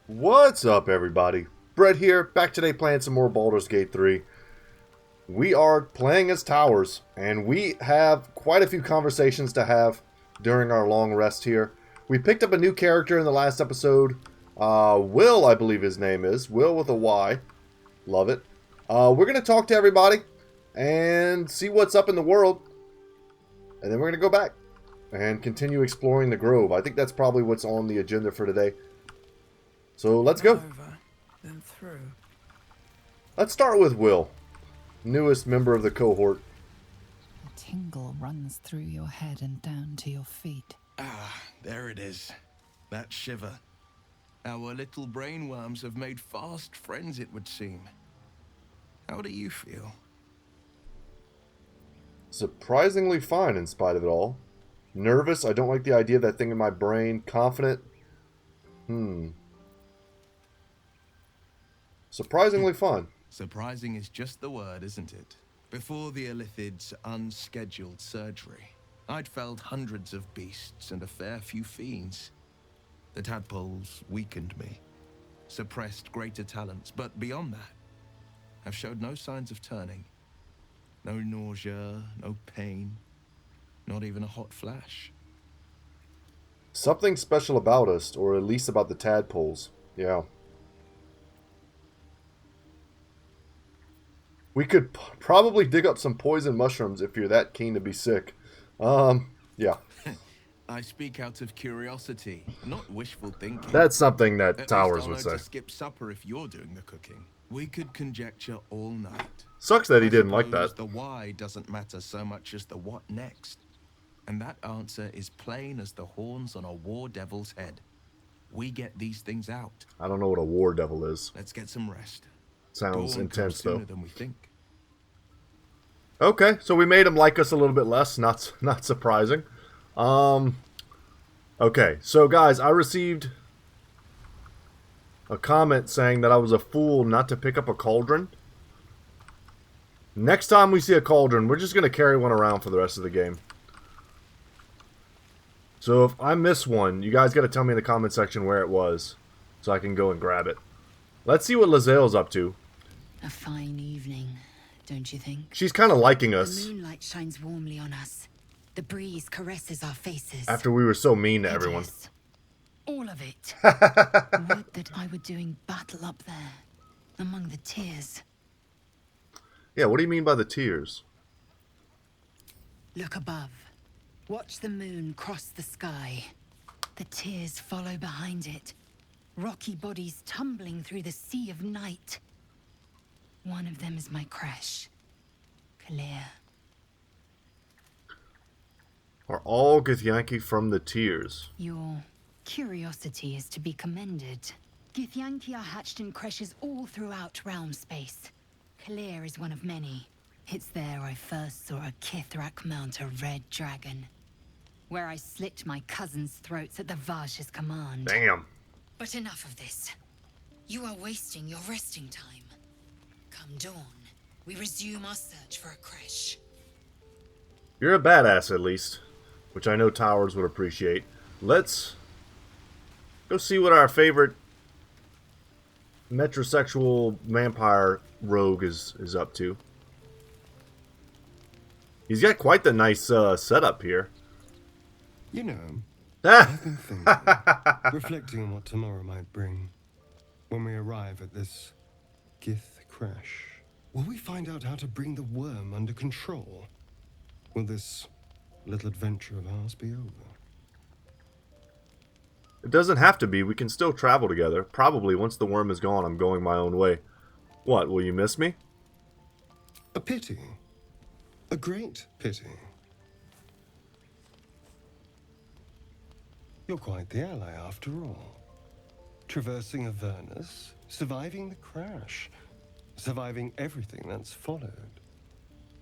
What's up, everybody? Brett here, back today playing some more Baldur's Gate 3. We are playing as towers, and we have quite a few conversations to have during our long rest here. We picked up a new character in the last episode. Will, I believe his name is. Will with a Y. Love it. We're going to talk to everybody and see what's up in the world. And then we're going to go back and continue exploring the Grove. I think that's probably what's on the agenda for today. So let's go. Over, then through. Let's start with Will, newest member of the cohort. A tingle runs through your head and down to your feet. Ah, there it is. That shiver. Our little brainworms have made fast friends, it would seem. How do you feel? Surprisingly fine in spite of it all. Nervous, I don't like the idea of that thing in my brain. Confident, surprisingly fun. Surprising is just the word, isn't it? Before the Illithid's unscheduled surgery, I'd felled hundreds of beasts and a fair few fiends. The tadpoles weakened me, suppressed greater talents, but beyond that, I've showed no signs of turning. No nausea, no pain, not even a hot flash. Something special about us, or at least about the tadpoles. Yeah. We could probably dig up some poison mushrooms if you're that keen to be sick. Yeah. I speak out of curiosity, not wishful thinking. That's something that At Towers least I'll would know say. to skip supper if you're doing the cooking. We could conjecture all night. Sucks that he I didn't like suppose that. The why doesn't matter so much as the what next. And that answer is plain as the horns on a war devil's head. We get these things out. I don't know what a war devil is. Let's get some rest. Sounds Dawn intense, comes sooner though. than we think. Okay, so we made him like us a little bit less. Not surprising. Okay, so guys, I received a comment saying that I was a fool not to pick up a cauldron. Next time we see a cauldron, we're just going to carry one around for the rest of the game. So if I miss one, you guys got to tell me in the comment section where it was, so I can go and grab it. Let's see what Lazelle's up to. A fine evening, don't you think? She's kind of liking The us moonlight shines warmly on us. The breeze caresses our faces. after we were so mean to everyone. Hideous. All of it. Would that I were doing battle up there, among the tears. Yeah, what do you mean by the tears? Look above. Watch the moon cross the sky. The tears follow behind it, rocky bodies tumbling through the sea of night. One of them is my crash, Clear. Are all Githyanki from the tears? Your curiosity is to be commended. Githyanki are hatched in creches all throughout realm space. Clear is one of many. It's there I first saw a Kithrak mount a red dragon, where I slit my cousins' throats at the Vaj's command. Damn. But enough of this. You are wasting your resting time. Come dawn, we resume our search for a creche. You're a badass, at least. Which I know Towers would appreciate. Let's go see what our favorite metrosexual vampire rogue is up to. He's got quite the nice setup here. You know, Ah! I've been thinking, reflecting on what tomorrow might bring. When we arrive at this Gith crash, will we find out how to bring the worm under control? Will this little adventure of ours be over? It doesn't have to be. We can still travel together. Probably once the worm is gone, I'm going my own way. What, will you miss me? A pity. A great pity. You're quite the ally after all. Traversing Avernus, surviving the crash, surviving everything that's followed.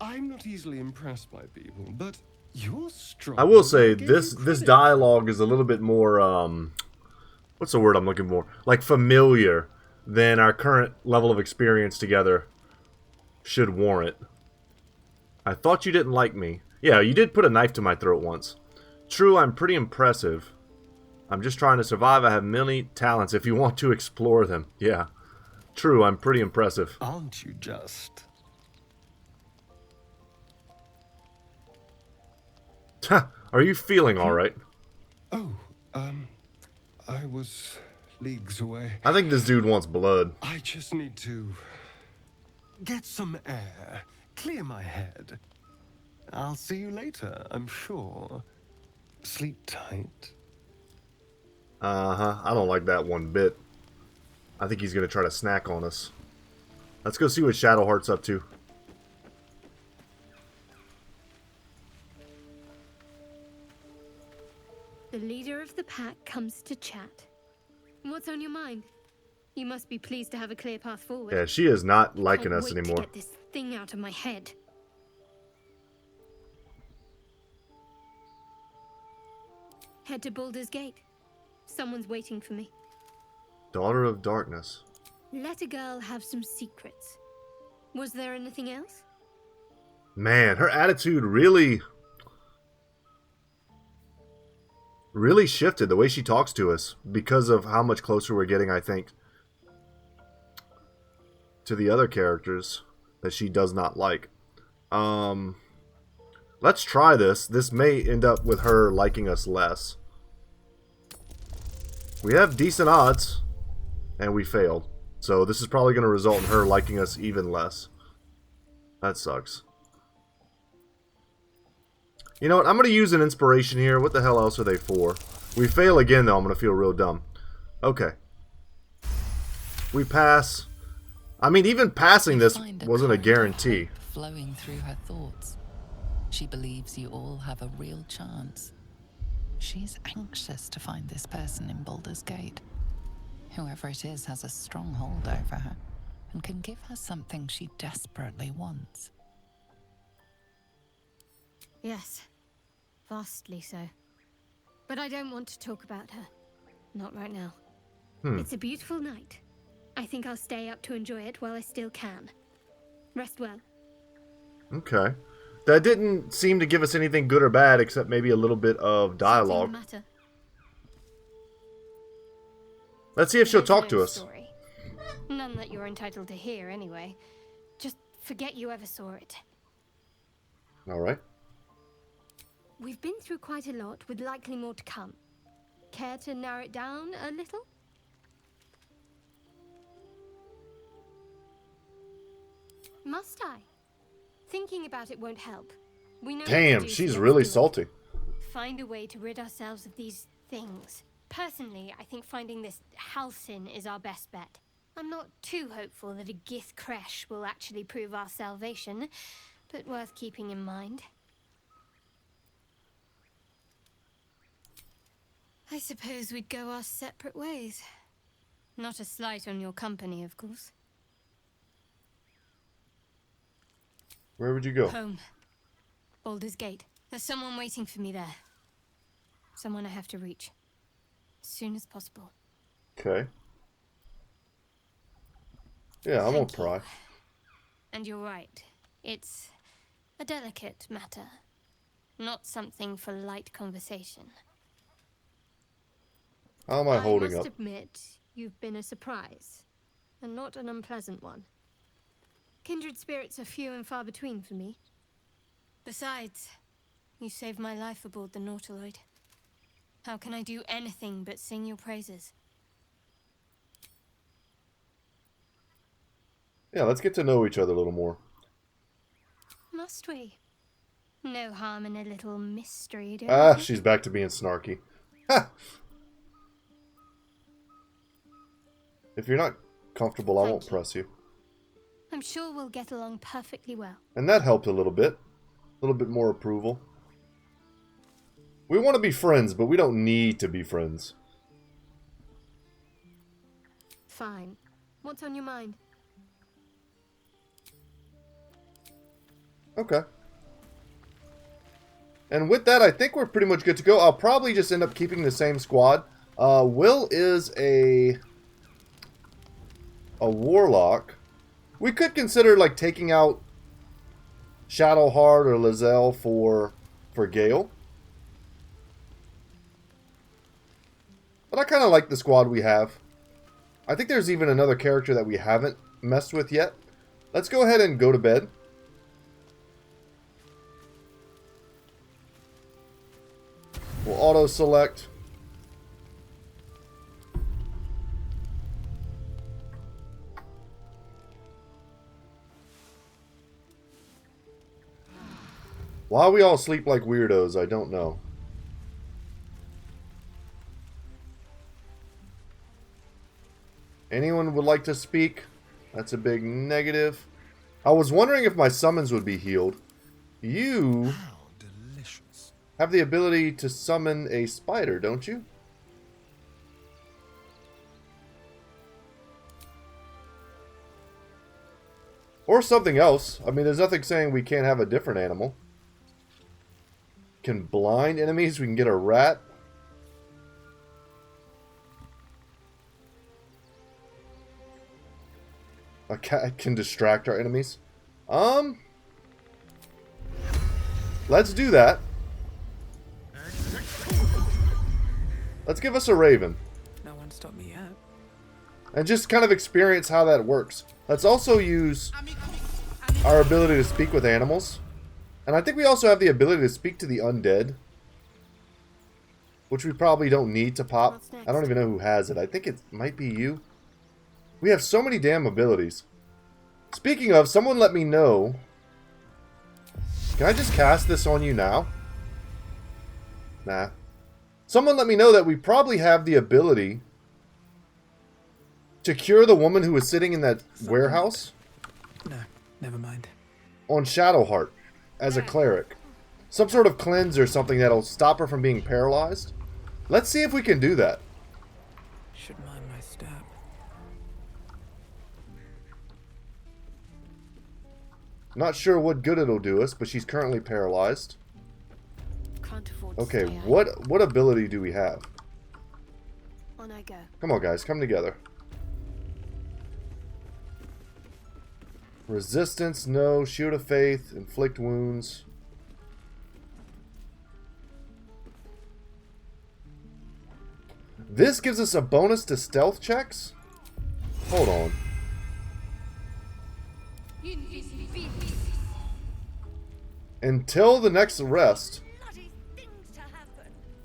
I'm not easily impressed by people, but you're strong. I will say, Give this you credit. dialogue is a little bit more, what's the word I'm looking for? Like, familiar than our current level of experience together should warrant. I thought you didn't like me. Yeah, you did put a knife to my throat once. True, I'm pretty impressive. I'm just trying to survive. I have many talents if you want to explore them. Yeah. True, I'm pretty impressive. Aren't you just? Are you feeling alright? Oh, I was leagues away. I think this dude wants blood. I just need to get some air, clear my head. I'll see you later, I'm sure. Sleep tight. I don't like that one bit. I think he's going to try to snack on us. Let's go see what Shadowheart's up to. The leader of the pack comes to chat. What's on your mind? You must be pleased to have a clear path forward. Yeah, she is not liking Can't us wait anymore. to get this thing out of my head. Head to Baldur's Gate. Someone's waiting for me. Daughter of Darkness. Let a girl have some secrets. Was there anything else? Man, her attitude really shifted the way she talks to us because of how much closer we're getting, I think, to the other characters that she does not like. Let's try this. This may end up with her liking us less. We have decent odds, and we failed. So this is probably going to result in her liking us even less. That sucks. You know what? I'm going to use an inspiration here. What the hell else are they for? We fail again, though. I'm going to feel real dumb. Okay. We pass. I mean, even passing this wasn't a guarantee. Flowing through her thoughts. She believes you all have a real chance. She's anxious to find this person in Baldur's Gate. Whoever it is has a strong hold over her and can give her something she desperately wants. Yes. Vastly so. But I don't want to talk about her. Not right now. It's a beautiful night. I think I'll stay up to enjoy it while I still can. Rest well. Okay. That didn't seem to give us anything good or bad except maybe a little bit of dialogue. Something the matter? Let's see if she'll There's talk no to us. story. None that you're entitled to hear, anyway. Just forget you ever saw it. Alright. We've been through quite a lot, with likely more to come. Care to narrow it down a little? Must I? Thinking about it won't help. We know what to Damn, do, so she's let's really do it. salty. Find a way to rid ourselves of these things. Personally, I think finding this Halcyon is our best bet. I'm not too hopeful that a Gith Kresh will actually prove our salvation, but worth keeping in mind. I suppose we'd go our separate ways. Not a slight on your company, of course. Where would you go? Home. Baldur's Gate. There's someone waiting for me there. Someone I have to reach. As soon as possible. Okay. Yeah, I won't Thank you. pry. And you're right. It's a delicate matter. Not something for light conversation. How am I holding must up? admit, you've been a surprise. And not an unpleasant one. Kindred spirits are few and far between for me. Besides, you saved my life aboard the Nautiloid. How can I do anything but sing your praises? Yeah, let's get to know each other a little more. Must we? No harm in a little mystery, do you Ah, think? she's back to being snarky. Ha! If you're not comfortable, I Thank won't you. press you. I'm sure we'll get along perfectly well. And that helped a little bit. A little bit more approval. We want to be friends, but we don't need to be friends. Fine. What's on your mind? Okay. And with that, I think we're pretty much good to go. I'll probably just end up keeping the same squad. Will is a warlock. We could consider like taking out Shadowheart or Lizelle for Gale. But I kind of like the squad we have. I think there's even another character that we haven't messed with yet. Let's go ahead and go to bed. We'll auto-select. Why we all sleep like weirdos, I don't know. Anyone would like to speak? That's a big negative. I was wondering if my summons would be healed. You have the ability to summon a spider, don't you? Or something else. I mean, there's nothing saying we can't have a different animal. Can blind enemies. We can get a rat. A cat can distract our enemies. Let's do that. Let's give us a raven. No one stopped me yet. And just kind of experience how that works. Let's also use our ability to speak with animals. And I think we also have the ability to speak to the undead. Which we probably don't need to pop. I don't even know who has it. I think it might be you. We have so many damn abilities. Speaking of, someone let me know. Can I just cast this on you now? Nah. Someone let me know that we probably have the ability to cure the woman who was sitting in that warehouse. No, never mind. On Shadowheart as a cleric. Some sort of cleanse or something that'll stop her from being paralyzed. Let's see if we can do that. Should mind my step. Not sure what good it'll do us, but she's currently paralyzed. Can't afford to Okay, stay out. what ability do we have? On I go. Come on, guys, come together. Resistance, no. Shield of Faith, inflict wounds. This gives us a bonus to stealth checks? Hold on. Until the next rest.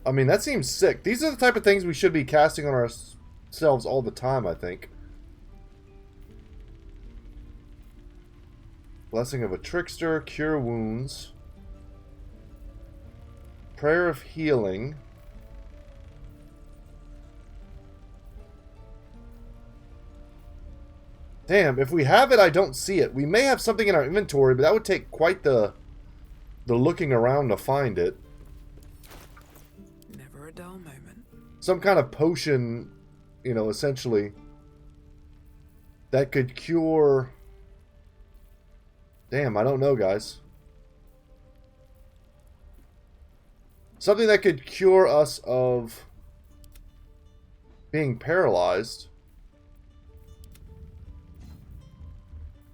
I mean, that seems sick. These are the type of things we should be casting on ourselves all the time, I think. Blessing of a Trickster, Cure Wounds. Prayer of Healing. Damn, if we have it, I don't see it. We may have something in our inventory, but that would take quite the looking around to find it. Never a dull moment. Some kind of potion, you know, essentially, that could cure... Damn, I don't know, guys. Something that could cure us of being paralyzed.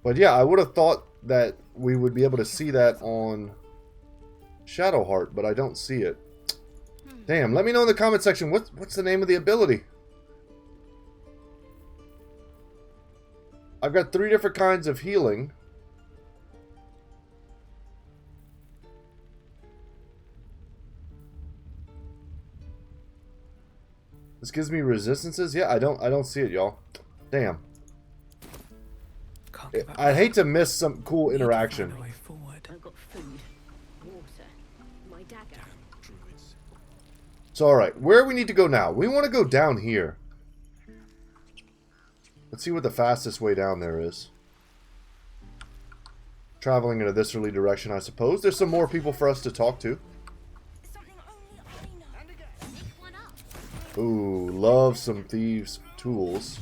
But yeah, I would have thought that we would be able to see that on Shadowheart, but I don't see it. Damn, let me know in the comment section, what's the name of the ability? I've got 3 different kinds of healing. This gives me resistances? Yeah, I don't see it, y'all. Damn. I'd hate to miss some cool interaction. I've got food, water, my dagger. So, alright, where we need to go now? We want to go down here. Let's see what the fastest way down there is. Traveling in a viscerally direction, I suppose. There's some more people for us to talk to. Ooh, love some thieves' tools.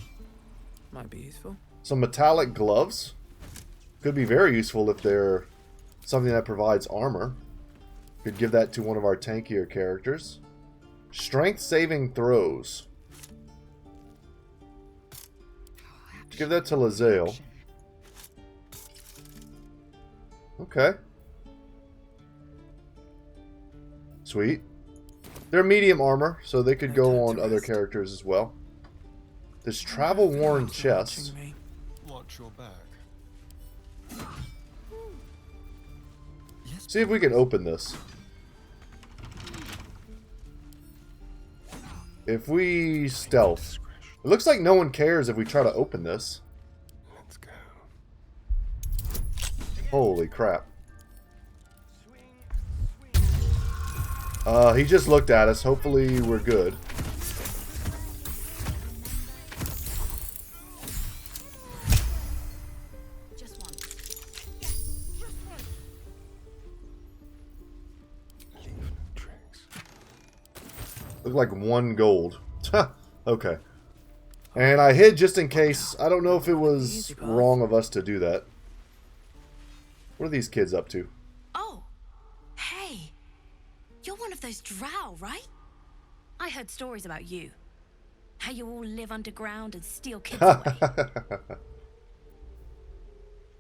Might be useful. Some metallic gloves. Could be very useful if they're something that provides armor. Could give that to one of our tankier characters. Strength saving throws. Give that to Lae'zel. Okay. Sweet. They're medium armor, so they could go on other characters as well. This travel-worn chest. Watch your back. See if we can open this. If we stealth. It looks like no one cares if we try to open this. Let's go. Holy crap. He just looked at us. Hopefully we're good. Just one. Look like 1 gold. Okay. And I hid just in case. I don't know if it was wrong of us to do that. What are these kids up to? Oh, hey. You're one of those drow, right? I heard stories about you. How you all live underground and steal kids away.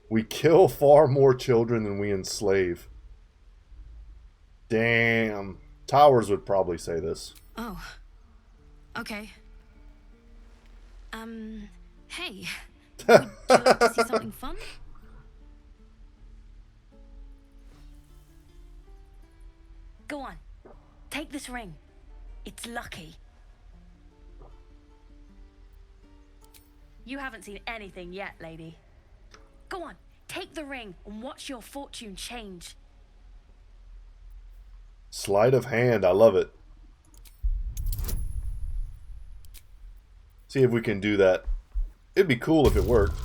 We kill far more children than we enslave. Damn. Towers would probably say this. Oh. Okay. Hey. Would you like to see something fun? Go on. Take this ring. It's lucky. You haven't seen anything yet, lady. Go on. Take the ring and watch your fortune change. Sleight of hand. I love it. See if we can do that. It'd be cool if it worked.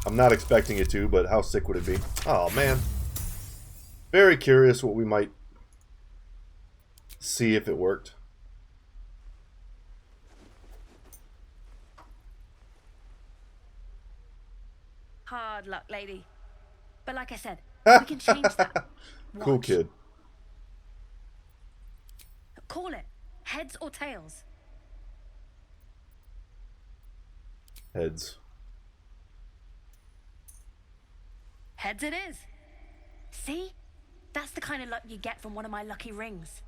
I'm not expecting it to, but how sick would it be? Oh, man. Very curious what we might see if it worked. Hard luck, lady. But like I said, we can change that. Cool Watch. kid. Call it. Heads or tails? Heads. Heads it is. See? That's the kind of luck you get from one of my lucky rings.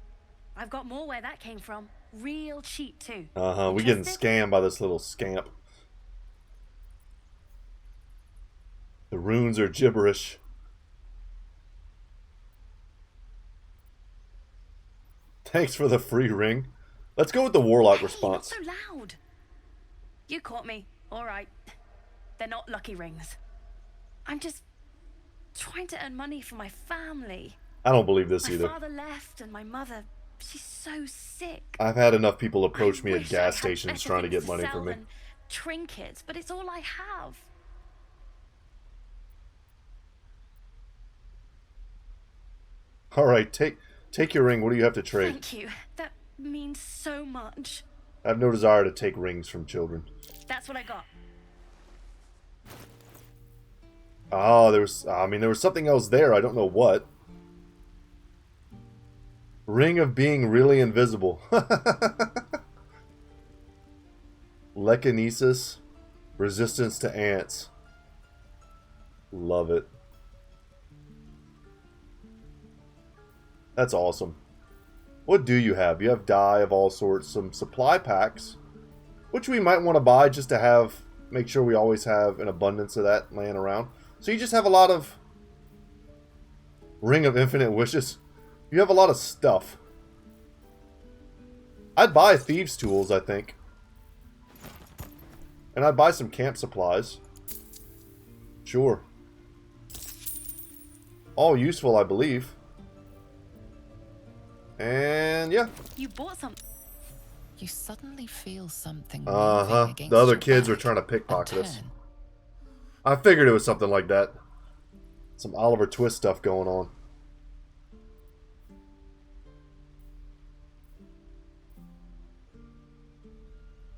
I've got more where that came from. Real cheap, too. Uh-huh. We're getting Interested? scammed by this little scamp. The runes are gibberish. Thanks for the free ring. Let's go with the warlock Hey, response. not so loud. You caught me. All right. They're not lucky rings. I'm just trying to earn money for my family. I don't believe this My either. father left and my mother, she's so sick. I've had enough people approach I me at wish I gas had stations better trying to things get money sell from me. than trinkets, but it's all I have. All right, take your ring. What do you have to trade? Thank you. That means so much. I have no desire to take rings from children. That's what I got. Oh, there was something else there. I don't know what. Ring of being really invisible. Lekinesis. Resistance to ants. Love it. That's awesome. What do you have? You have dye of all sorts. Some supply packs. Which we might want to buy just to make sure we always have an abundance of that laying around. So you just have a lot of Ring of Infinite Wishes. You have a lot of stuff. I'd buy thieves' tools, I think. And I'd buy some camp supplies. Sure. All useful, I believe. And yeah. You bought something. You suddenly feel something Uh-huh. moving against The other your kids were back trying to and pickpocket us. turn. I figured it was something like that. Some Oliver Twist stuff going on.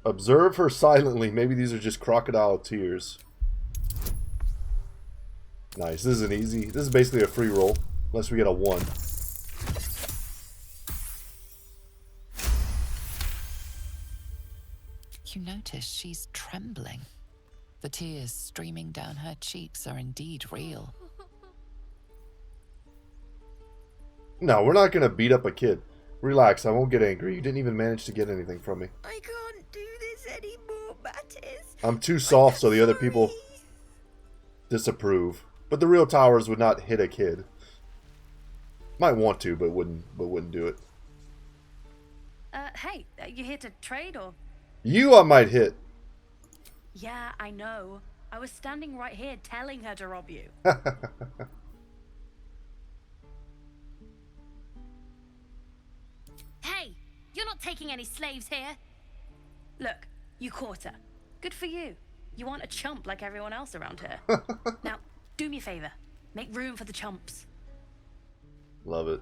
Observe her silently. Maybe these are just crocodile tears. Nice. This is an easy. This is basically a free roll. Unless we get a 1. You notice she's trembling. The tears streaming down her cheeks are indeed real. No, we're not going to beat up a kid. Relax, I won't get angry. You didn't even manage to get anything from me. I can't do this anymore, Mattis. I'm too soft so the other people disapprove. But the real towers would not hit a kid. Might want to, but wouldn't do it. Hey, you here to trade or? You I might hit. Yeah, I know. I was standing right here telling her to rob you. Hey, you're not taking any slaves here. Look, you caught her. Good for you. You aren't a chump like everyone else around here. Now, do me a favor. Make room for the chumps. Love it.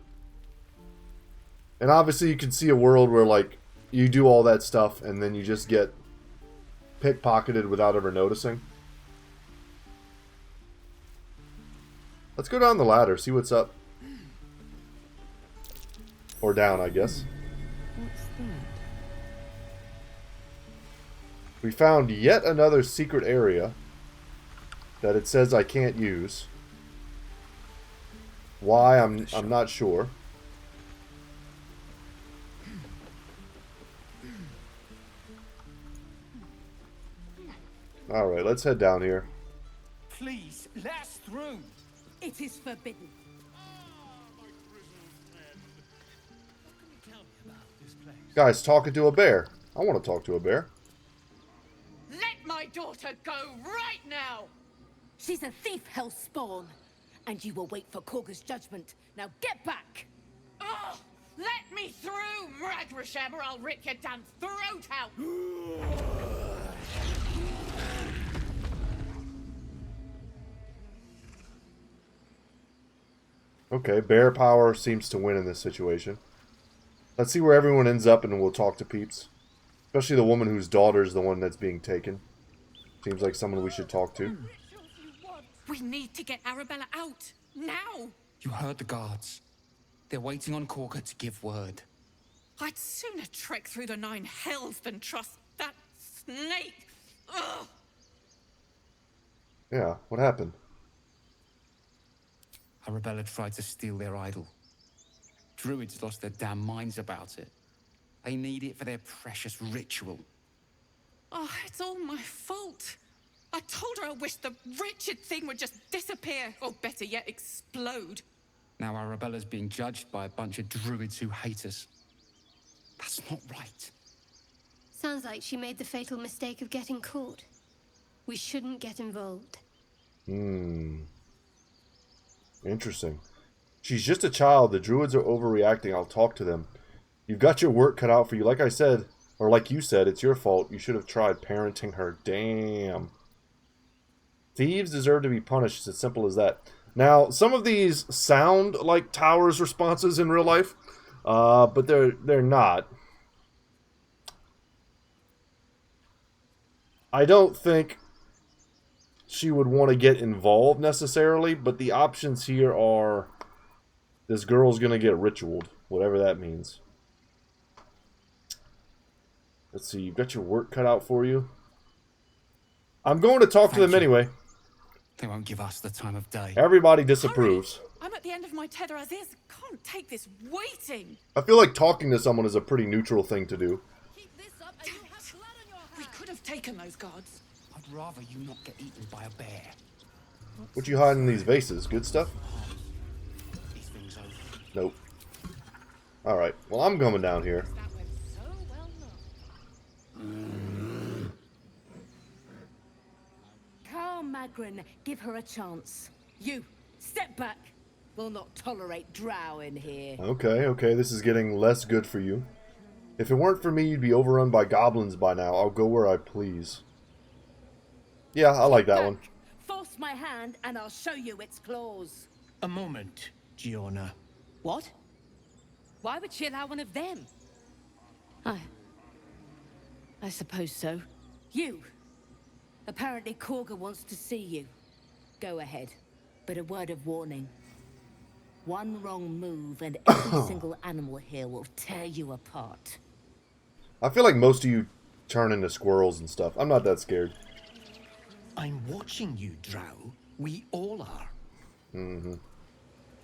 And obviously you can see a world where, like, you do all that stuff and then you just get pickpocketed without ever noticing. Let's go down the ladder, see what's up. Or down, I guess. What's that? We found yet another secret area that it says I can't use. Why, I'm not sure. Alright, let's head down here. Please, let us through. It is forbidden. Guys, talking to a bear. I want to talk to a bear. Let my daughter go right now! She's a thief, hellspawn. And you will wait for Korga's judgment. Now get back! Oh, let me through, Mragrasham, or I'll rip your damn throat out! Okay, bear power seems to win in this situation. Let's see where everyone ends up and we'll talk to peeps. Especially the woman whose daughter is the one that's being taken. Seems like someone we should talk to. We need to get Arabella out, now! You heard the guards. They're waiting on Korga to give word. I'd sooner trek through the 9 hells than trust that snake! Ugh! Yeah, what happened? Arabella tried to steal their idol. Druids lost their damn minds about it. They need it for their precious ritual. Oh, it's all my fault. I told her I wished the wretched thing would just disappear, or better yet, explode. Now Arabella's being judged by a bunch of druids who hate us. That's not right. Sounds like she made the fatal mistake of getting caught. We shouldn't get involved. Interesting. She's just a child. The druids are overreacting. I'll talk to them. You've got your work cut out for you. Like I said, or like you said, it's your fault. You should have tried parenting her. Damn. Thieves deserve to be punished. It's as simple as that. Now, some of these sound like Towers' responses in real life, but they're not. I don't think she would want to get involved necessarily, but the options here are this girl's going to get ritualed, whatever that means. Let's see, you've got your work cut out for you. I'm going to talk to them anyway. They won't give us the time of day. Everybody disapproves. Hurry. I'm at the end of my tether as is. Can't take this waiting. I feel like talking to someone is a pretty neutral thing to do. Keep this up and you'll have blood on your hands. We could have taken those guards. I'd rather you not get eaten by a bear. What you hiding in these vases? Good stuff? These things over. Nope. Alright, well I'm coming down here. That went so well known. Calm, Magrin. Give her a chance. You, step back. We'll not tolerate drow in here. Okay, this is getting less good for you. If it weren't for me, you'd be overrun by goblins by now. I'll go where I please. Yeah, I like that one. Force my hand and I'll show you its claws. A moment, Giona. What? Why would she allow one of them? I suppose so. You. Apparently Korga wants to see you. Go ahead. But a word of warning. One wrong move and every single animal here will tear you apart. I feel like most of you turn into squirrels and stuff. I'm not that scared. I'm watching you, Drow. We all are.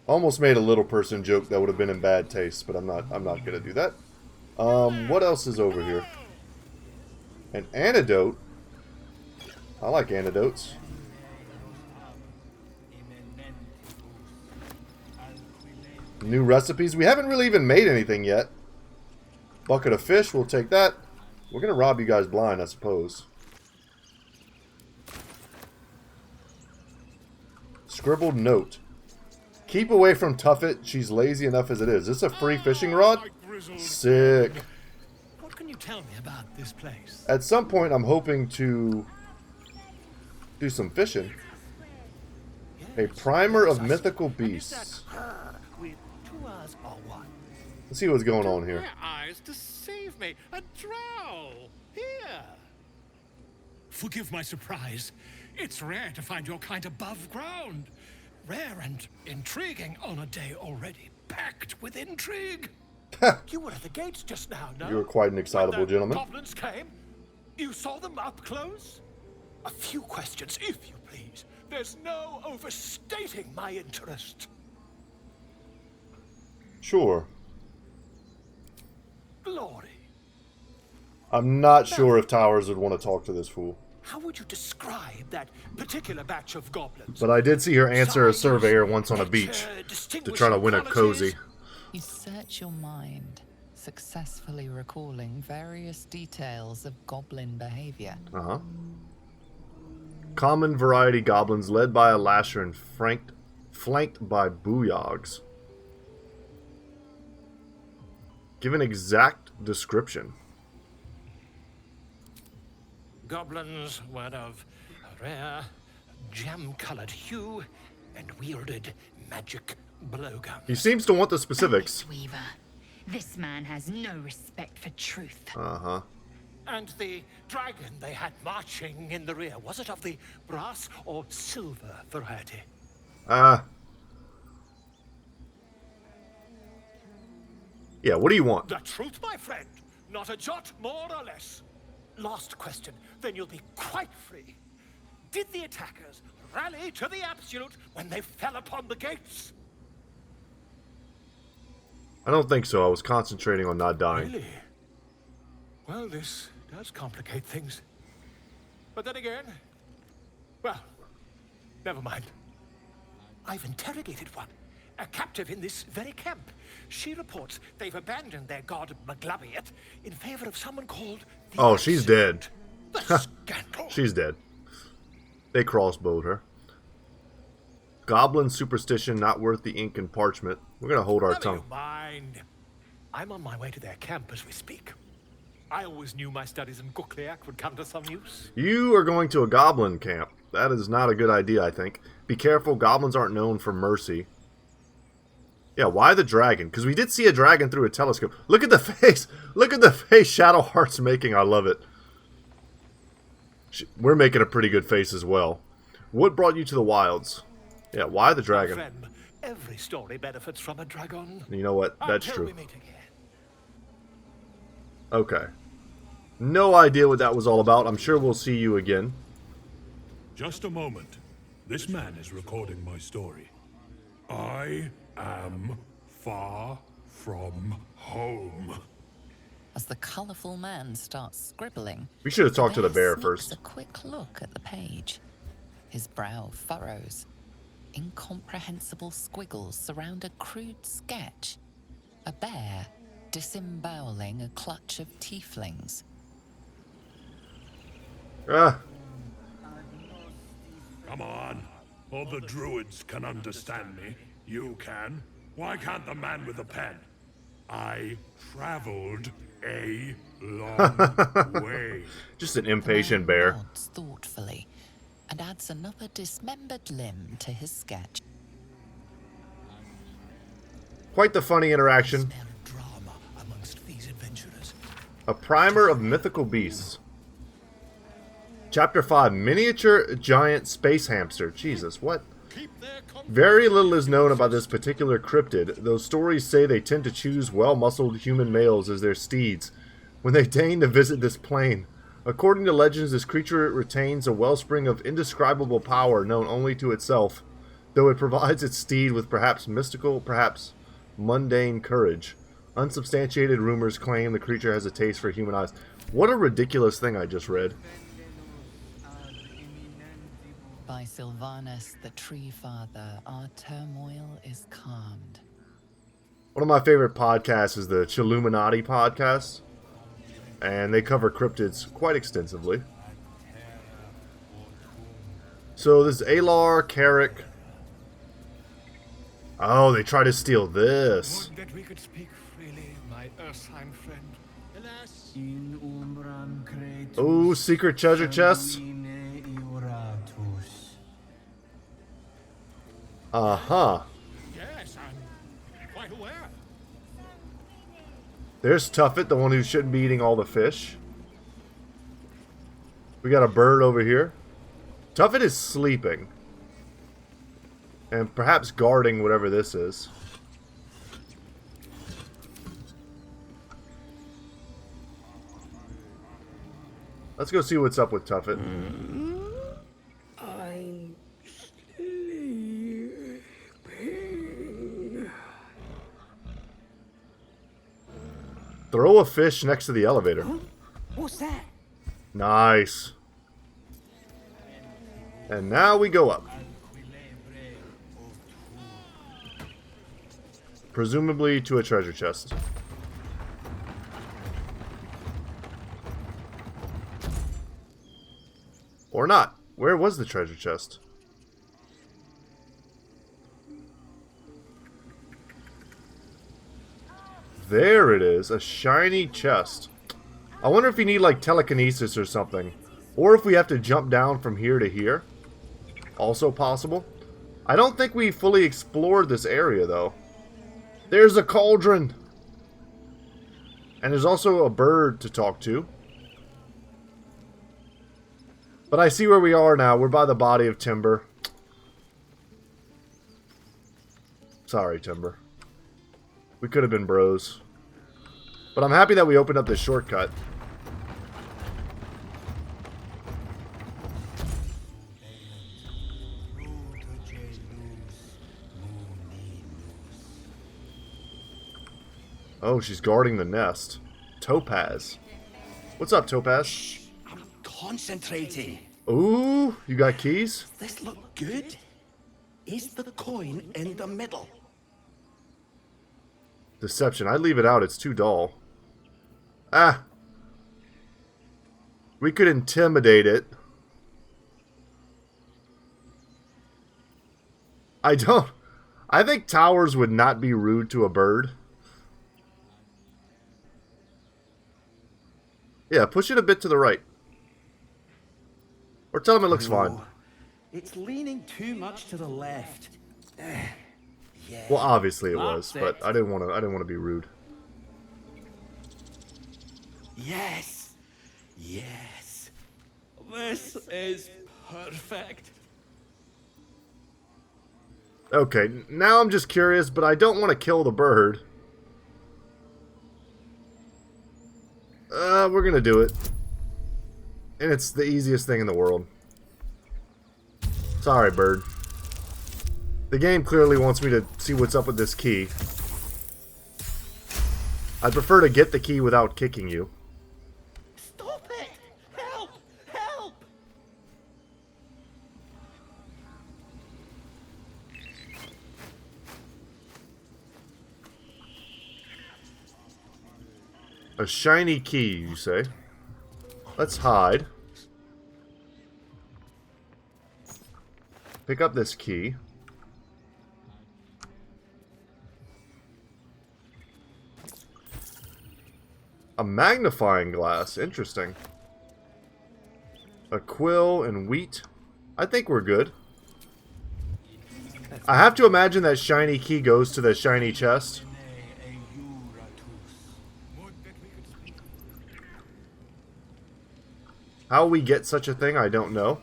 Almost made a little person joke that would have been in bad taste, but I'm not gonna do that. What else is over here? An antidote. I like antidotes. New recipes. We haven't really even made anything yet. Bucket of fish, we'll take that. We're gonna rob you guys blind, I suppose. Scribbled note. Keep away from Tuffet. She's lazy enough as it is. Is this a free fishing rod? Sick. What can you tell me about this place? At some point, I'm hoping to do some fishing. A primer of mythical beasts. Let's see what's going on here. Eyes to save me. A drow. Here. Forgive my surprise. It's rare to find your kind above ground. Rare and intriguing on a day already packed with intrigue. You were at the gates just now, no? You were quite an excitable gentleman. Goblins came. You saw them up close? A few questions, if you please. There's no overstating my interest. Sure. Glory. I'm not sure if Towers would want to talk to this fool. How would you describe that particular batch of goblins? But I did see her answer a surveyor once on a beach to try to win a cozy. You search your mind, successfully recalling various details of goblin behavior. Uh-huh. Common variety goblins led by a lasher and flanked by booyogs. Give an exact description. Goblins were of a rare, jam-colored hue and wielded magic blowguns. He seems to want the specifics. Weaver, this man has no respect for truth. Uh-huh. And the dragon they had marching in the rear, was it of the brass or silver variety? Yeah, what do you want? The truth, my friend. Not a jot more or less. Last question, then you'll be quite free. Did the attackers rally to the absolute when they fell upon the gates? I don't think so. I was concentrating on not dying. Really? Well, this does complicate things. But then again, well, never mind. I've interrogated one, a captive in this very camp. She reports they've abandoned their god Maglabiet in favor of someone called the Oh, she's dead. The scandal. She's dead. They crossbowed her. Goblin superstition not worth the ink and parchment. We're gonna hold our Never tongue. you mind. I'm on my way to their camp as we speak. I always knew my studies in Goodtalk would come to some use. You are going to a goblin camp. That is not a good idea, I think. Be careful, goblins aren't known for mercy. Yeah, why the dragon? Because we did see a dragon through a telescope. Look at the face! Look at the face Shadowheart's making. I love it. We're making a pretty good face as well. What brought you to the wilds? Yeah, why the dragon? My friend, every story benefits from a dragon. You know what? That's Until true. we meet again. Okay. No idea what that was all about. I'm sure we'll see you again. Just a moment. This man is recording my story. I am far from home. As the colourful man starts scribbling, We should have talked to the bear sneaks first. a quick look at the page. His brow furrows. Incomprehensible squiggles surround a crude sketch. A bear disemboweling a clutch of tieflings. Ah, Come on. All the druids can understand me. You can. Why can't the man with the pen? I traveled a long way. just an impatient bear. Nods thoughtfully and adds another dismembered limb to his sketch. Quite the funny interaction. Drama amongst these adventurers. A primer of mythical beasts. Chapter 5, Miniature Giant Space Hamster. Jesus, what? Very little is known about this particular cryptid, though stories say they tend to choose well-muscled human males as their steeds when they deign to visit this plane. According to legends, this creature retains a wellspring of indescribable power known only to itself. though it provides its steed with perhaps mystical, perhaps mundane courage. Unsubstantiated rumors claim the creature has a taste for human eyes. What a ridiculous thing I just read. By Sylvanus, the Tree Father, our turmoil is calmed. One of my favorite podcasts is the Chilluminati podcast, and they cover cryptids quite extensively. So this is Alar, Carrick. Oh, they try to steal this. Would that we could speak freely, my Ursine friend. Oh, secret treasure chests. Uh-huh. Yes, I'm quite aware. There's Tuffet, the one who shouldn't be eating all the fish. We got a bird over here. Tuffet is sleeping. And perhaps guarding whatever this is. Let's go see what's up with Tuffet. I'm sleeping. Throw a fish next to the elevator. Huh? What's that? Nice. And now we go up. Presumably to a treasure chest. Or not. Where was the treasure chest? There it is. A shiny chest. I wonder if you need like telekinesis or something. Or if we have to jump down from here to here. Also possible. I don't think we fully explored this area though. There's a cauldron. And there's also a bird to talk to. But I see where we are now. We're by the body of Timber. Sorry, Timber. We could have been bros. But I'm happy that we opened up this shortcut. Oh, she's guarding the nest. Topaz. What's up, Topaz? I'm concentrating. Ooh, you got keys? Does this look good? Is the coin in the middle? Deception. I'd leave it out. It's too dull. Ah. We could intimidate it. I think towers would not be rude to a bird. Yeah, push it a bit to the right. Or tell him it looks fine. It's leaning too much to the left. Yeah. Well, obviously it was, but I didn't want to be rude. Yes. Yes. This is perfect. Okay, now I'm just curious, but I don't want to kill the bird. We're gonna do it. And it's the easiest thing in the world. Sorry, bird. The game clearly wants me to see what's up with this key. I'd prefer to get the key without kicking you. Stop it! Help! Help! A shiny key, you say? Let's hide. Pick up this key. A magnifying glass. Interesting. A quill and wheat. I think we're good. I have to imagine that shiny key goes to the shiny chest. How we get such a thing, I don't know.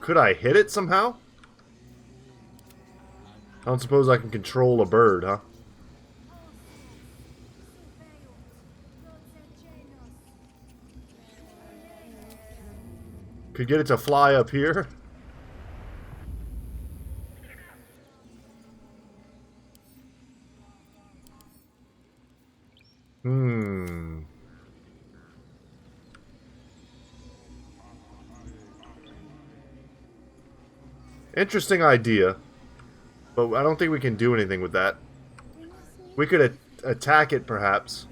Could I hit it somehow? I don't suppose I can control a bird, huh? Could get it to fly up here. Interesting idea, but I don't think we can do anything with that. We could attack it, perhaps.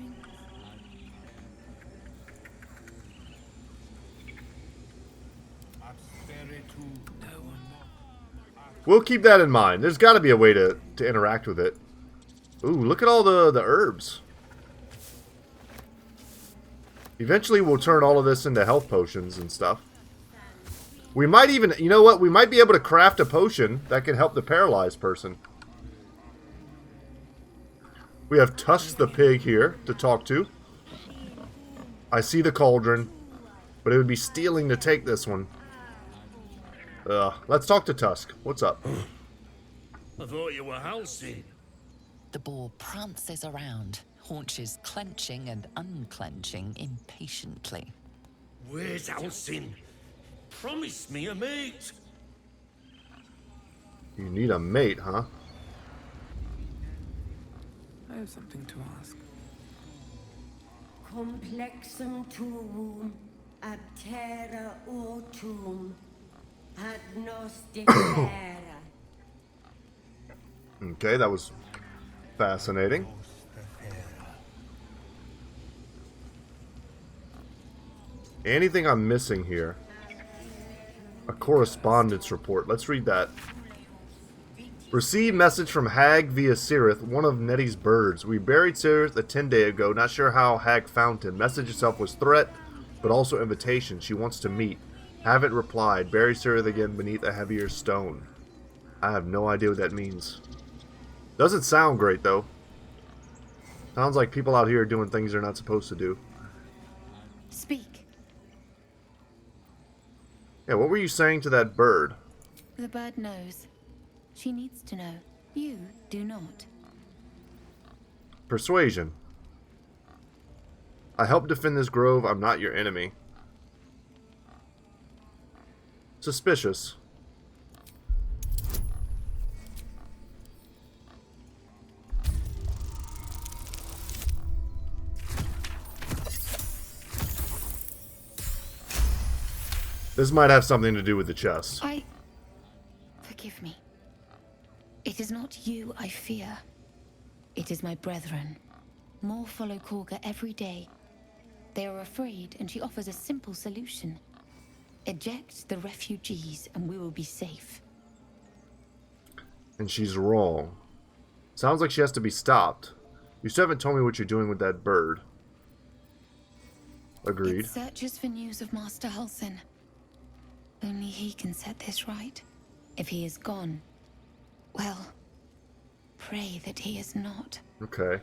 We'll keep that in mind. There's got to be a way to interact with it. Ooh, look at all the herbs. Eventually, we'll turn all of this into health potions and stuff. We might even, you know what? We might be able to craft a potion that can help the paralyzed person. We have Tusk the pig here to talk to. I see the cauldron, but it would be stealing to take this one. Let's talk to Tusk. What's up? I thought you were Halcyon. The boar prances around, haunches clenching and unclenching impatiently. Where's Halcyon? Promise me a mate. You need a mate, huh? I have something to ask. Complexum tuum, ab terra autum, ad nos defera. Okay, that was fascinating. Anything I'm missing here? A correspondence report. Let's read that. Received message from Hag via Cirith, one of Nettie's birds. We buried Cirith a 10 day ago. Not sure how Hag found him. Message itself was threat, but also invitation. She wants to meet. Haven't replied. Bury Cirith again beneath a heavier stone. I have no idea what that means. Doesn't sound great, though. Sounds like people out here are doing things they're not supposed to do. Speak. Yeah, what were you saying to that bird? The bird knows. She needs to know. You do not. Persuasion. I help defend this grove. I'm not your enemy. Suspicious. This might have something to do with the chest. Forgive me. It is not you I fear. It is my brethren. More follow Korga every day. They are afraid, and she offers a simple solution. Eject the refugees, and we will be safe. And she's wrong. Sounds like she has to be stopped. You still haven't told me what you're doing with that bird. Agreed. It searches for news of Master Halsin. Only he can set this right. If he is gone, well, pray that he is not. Okay.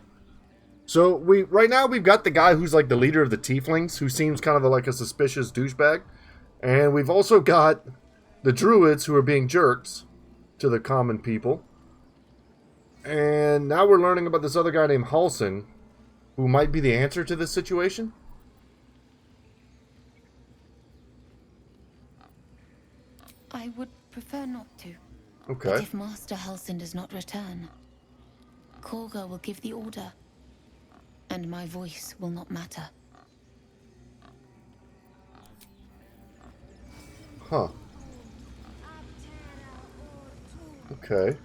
So right now we've got the guy who's like the leader of the tieflings, who seems kind of like a suspicious douchebag. And we've also got the druids who are being jerks to the common people. And now we're learning about this other guy named Halsin, who might be the answer to this situation. I would prefer not to. Okay. But if Master Halsin does not return, Korga will give the order, and my voice will not matter. Huh. Okay.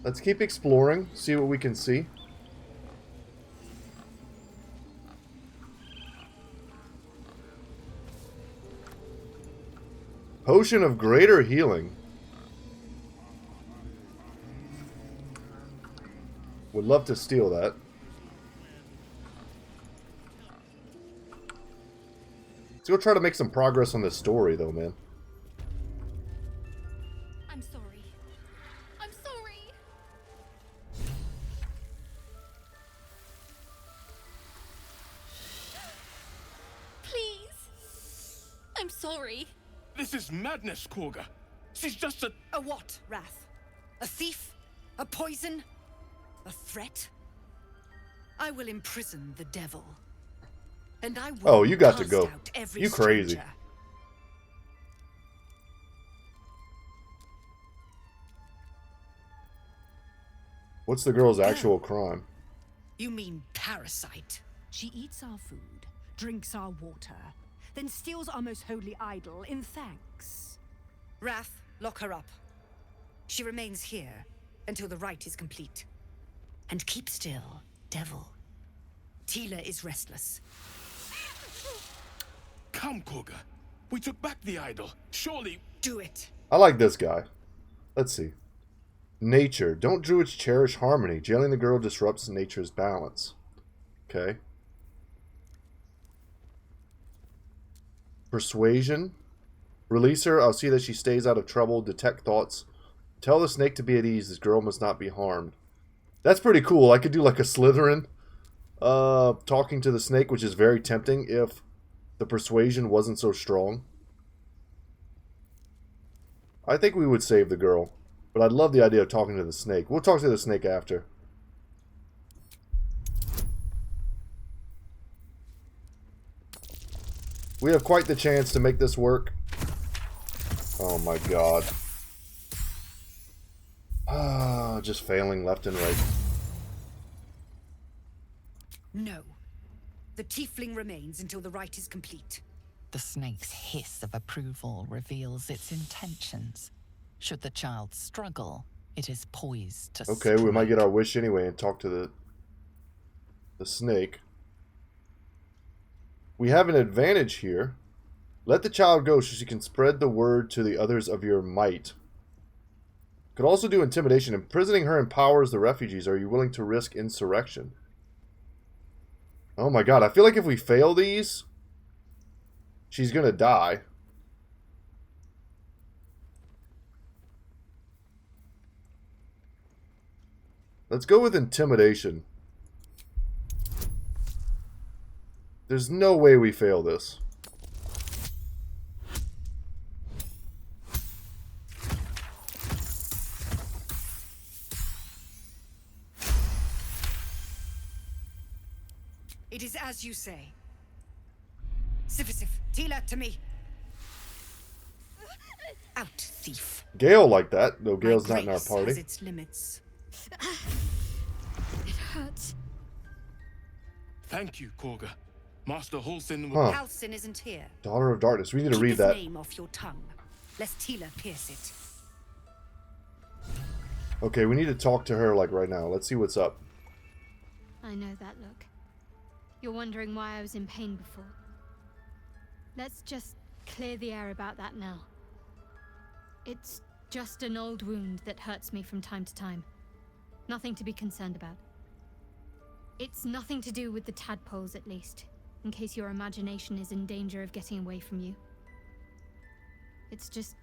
Let's keep exploring, see what we can see. Potion of greater healing. Would love to steal that. Let's go try to make some progress on this story, though, man. I'm sorry. I'm sorry. Please. I'm sorry. This is madness, Korga. She's just a... A what, Wrath? A thief? A poison? A threat? I will imprison the devil. And I will Oh, you got to cast go. out every You crazy. stranger. What's the girl's actual crime? You mean parasite? She eats our food, drinks our water, then steals our most holy idol in thanks. Wrath, lock her up. She remains here until the rite is complete. And keep still, devil. Tila is restless. Come, Koga. We took back the idol. Surely... Do it. I like this guy. Let's see. Nature. Don't druids cherish harmony? Jailing the girl disrupts nature's balance. Okay. Persuasion. Release her. I'll see that she stays out of trouble. Detect thoughts. Tell the snake to be at ease. This girl must not be harmed. That's pretty cool. I could do like a Slytherin talking to the snake, which is very tempting if the persuasion wasn't so strong. I think we would save the girl, but I'd love the idea of talking to the snake. We'll talk to the snake after. We have quite the chance to make this work. Oh my god. Ah, just failing left and right. No. The tiefling remains until the rite is complete. The snake's hiss of approval reveals its intentions. Should the child struggle, it is poised to Okay, we might get our wish anyway and talk to the snake. We have an advantage here. Let the child go so she can spread the word to the others of your might. Could also do intimidation. Imprisoning her empowers the refugees. Are you willing to risk insurrection? Oh my god, I feel like if we fail these, she's gonna die. Let's go with intimidation. There's no way we fail this. It is as you say. Sifisif, Tila, to me. Out, thief. Gale like that, though Gale's My not in our grace party. has its limits. It hurts. Thank you, Koga. Master Halsin Huh. Halsin isn't here. Daughter of Darkness. We need to Keep read his that. name off your tongue, lest Tila pierce it. Okay, we need to talk to her like right now. Let's see what's up. I know that look. You're wondering why I was in pain before. Let's just clear the air about that now. It's just an old wound that hurts me from time to time. Nothing to be concerned about. It's nothing to do with the tadpoles, at least, in case your imagination is in danger of getting away from you. It's just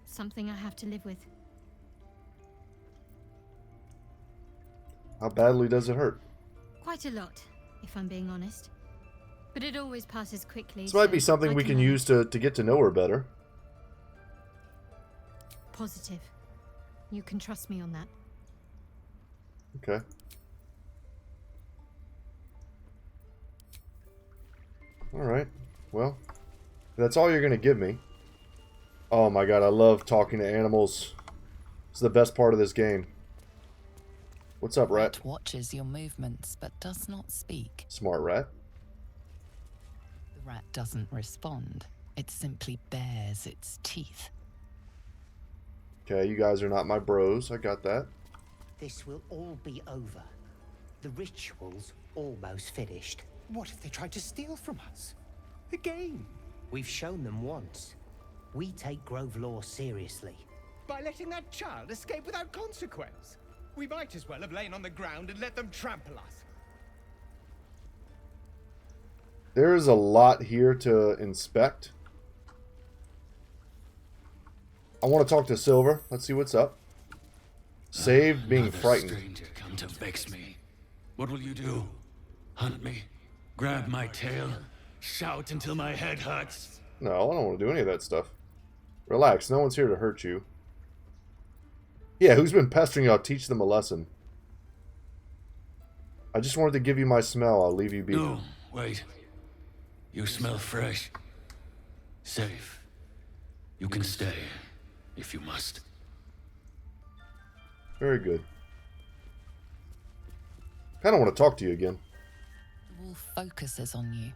something I have to live with. How badly does it hurt? Quite a lot, if I'm being honest. But it always passes quickly. This might be so something I we can manage. use to get to know her better. Positive. You can trust me on that. Okay. Alright. Well, that's all you're going to give me. Oh my god, I love talking to animals. It's the best part of this game. What's up, rat? It watches your movements but does not speak. Smart rat. The rat doesn't respond. It simply bares its teeth. Okay, you guys are not my bros. I got that. This will all be over. The ritual's almost finished. What if they tried to steal from us? Again? We've shown them once. We take Grove law seriously. By letting that child escape without consequence. We might as well have lain on the ground and let them trample us. There is a lot here to inspect. I want to talk to Silver. Let's see what's up. Save being Another frightened. stranger come to vex me. What will you do? Hunt me? Grab my tail? Shout until my head hurts? No, I don't want to do any of that stuff. Relax, no one's here to hurt you. Yeah, who's been pestering you? I'll teach them a lesson. I just wanted to give you my smell. I'll leave you be. No, wait. You smell fresh. Safe. You can stay, if you must. Very good. Kind of want to talk to you again. The wolf focuses on you,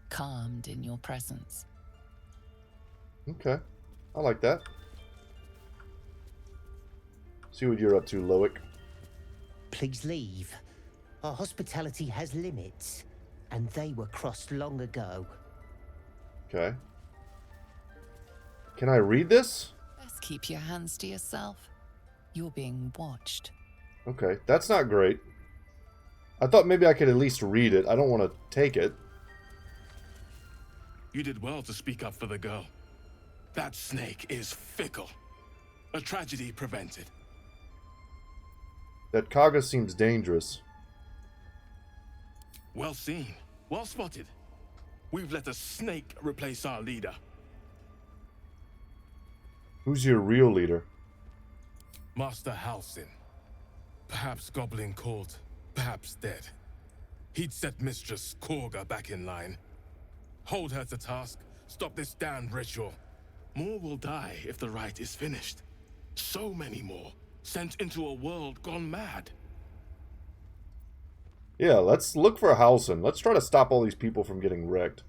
calmed in your presence. Okay. I like that. See what you're up to, Loic. Please leave. Our hospitality has limits, and they were crossed long ago. Okay. Can I read this? Best keep your hands to yourself. You're being watched. Okay, that's not great. I thought maybe I could at least read it. I don't want to take it. You did well to speak up for the girl. That snake is fickle. A tragedy prevented. That Kaga seems dangerous. Well seen. Well spotted. We've let a snake replace our leader. Who's your real leader? Master Halsin. Perhaps goblin caught, perhaps dead. He'd set Mistress Korga back in line. Hold her to task, stop this damned ritual. More will die if the rite is finished. So many more, sent into a world gone mad. Yeah, let's look for a Halsin. Let's try to stop all these people from getting wrecked.